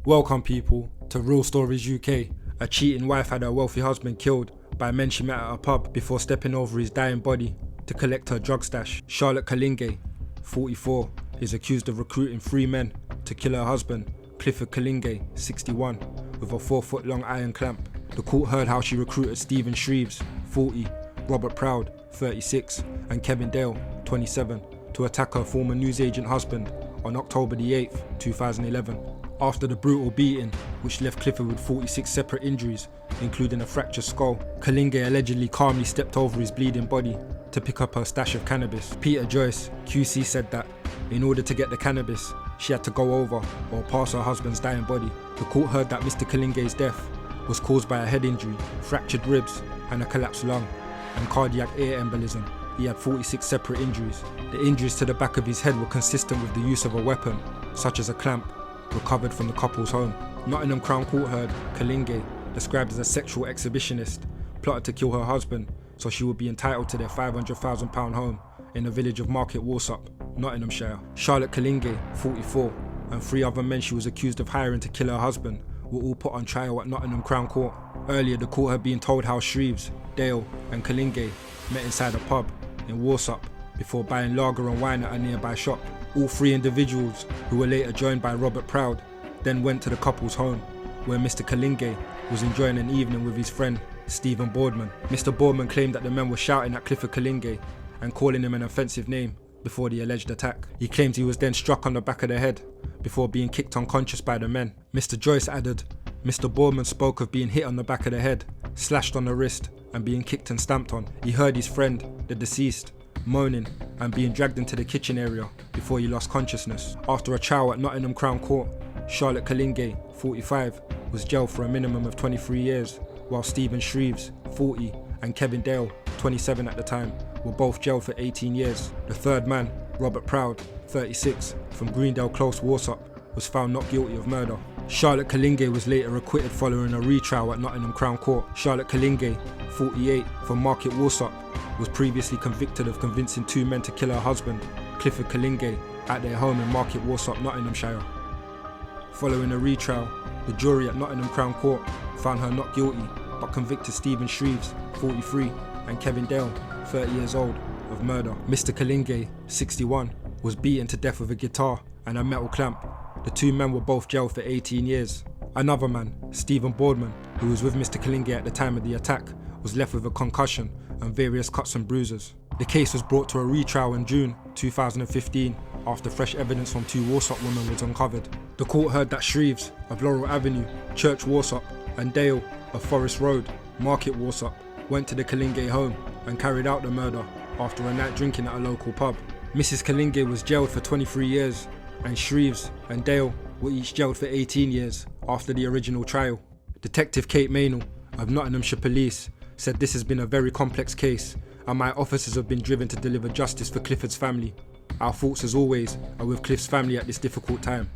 Welcome people to Real Stories UK. A cheating wife had her wealthy husband killed by men she met at a pub before stepping over his dying body to collect her drug stash. Charlotte Collinge, 44, is accused of recruiting 3 men to kill her husband, Clifford Collinge, 61, with a 4-foot-long iron clamp. The court heard how she recruited Stephen Shreeves, 40, Robert Proud, 36, and Kevin Dale, 27, to attack her former newsagent husband on October the 8th, 2011. After the brutal beating, which left Clifford with 46 separate injuries, including a fractured skull, Collinge allegedly calmly stepped over his bleeding body to pick up her stash of cannabis. Peter Joyce, QC, said that in order to get the cannabis, she had to go over or past her husband's dying body. The court heard that Mr. Collinge's death was caused by a head injury, fractured ribs, and a collapsed lung, and cardiac air embolism. He had 46 separate injuries. The injuries to the back of his head were consistent with the use of a weapon, such as a clamp, recovered from the couple's home. Nottingham Crown Court heard Collinge, described as a sexual exhibitionist, plotted to kill her husband so she would be entitled to their £500,000 home in the village of Market Warsop, Nottinghamshire. Charlotte Collinge, 44, and 3 other men she was accused of hiring to kill her husband were all put on trial at Nottingham Crown Court. Earlier, the court had been told how Shreeves, Dale, and Collinge met inside a pub in Warsop before buying lager and wine at a nearby shop. All 3 individuals, who were later joined by Robert Proud, then went to the couple's home, where Mr. Collinge was enjoying an evening with his friend Stephen Boardman. Mr. Boardman claimed that the men were shouting at Clifford Collinge and calling him an offensive name before the alleged attack. He claimed he was then struck on the back of the head before being kicked unconscious by the men. Mr. Joyce added, Mr. Boardman spoke of being hit on the back of the head, slashed on the wrist, and being kicked and stamped on. He heard his friend, the deceased, moaning and being dragged into the kitchen area before he lost consciousness. After a trial at Nottingham Crown Court, Charlotte Collinge, 45, was jailed for a minimum of 23 years, while Stephen Shreeves, 40, and Kevin Dale, 27 at the time, were both jailed for 18 years. The third man, Robert Proud, 36, from Greendale Close, Warsop, was found not guilty of murder. Charlotte Collinge was later acquitted following a retrial at Nottingham Crown Court. Charlotte Collinge, 48, from Market Warsop, was previously convicted of convincing 2 men to kill her husband, Clifford Collinge, at their home in Market Warsop, Nottinghamshire. Following a retrial, the jury at Nottingham Crown Court found her not guilty, but convicted Stephen Shreeves, 43, and Kevin Dale, 30 years old, of murder. Mr. Collinge, 61, was beaten to death with a guitar and a metal clamp. The 2 men were both jailed for 18 years. Another man, Stephen Boardman, who was with Mr. Collinge at the time of the attack, was left with a concussion and various cuts and bruises. The case was brought to a retrial in June 2015 after fresh evidence from 2 Warsop women was uncovered. The court heard that Shreeves of Laurel Avenue, Church Warsop, and Dale of Forest Road, Market Warsop, went to the Collinge home and carried out the murder after a night drinking at a local pub. Mrs. Collinge was jailed for 23 years, and Shreeves and Dale were each jailed for 18 years after the original trial. Detective Kate Maynell of Nottinghamshire Police said this has been a very complex case and my officers have been driven to deliver justice for Clifford's family. Our thoughts as always are with Cliff's family at this difficult time.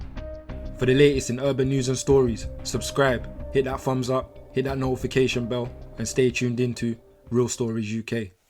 For the latest in urban news and stories, subscribe, hit that thumbs up, hit that notification bell and stay tuned into Real Stories UK.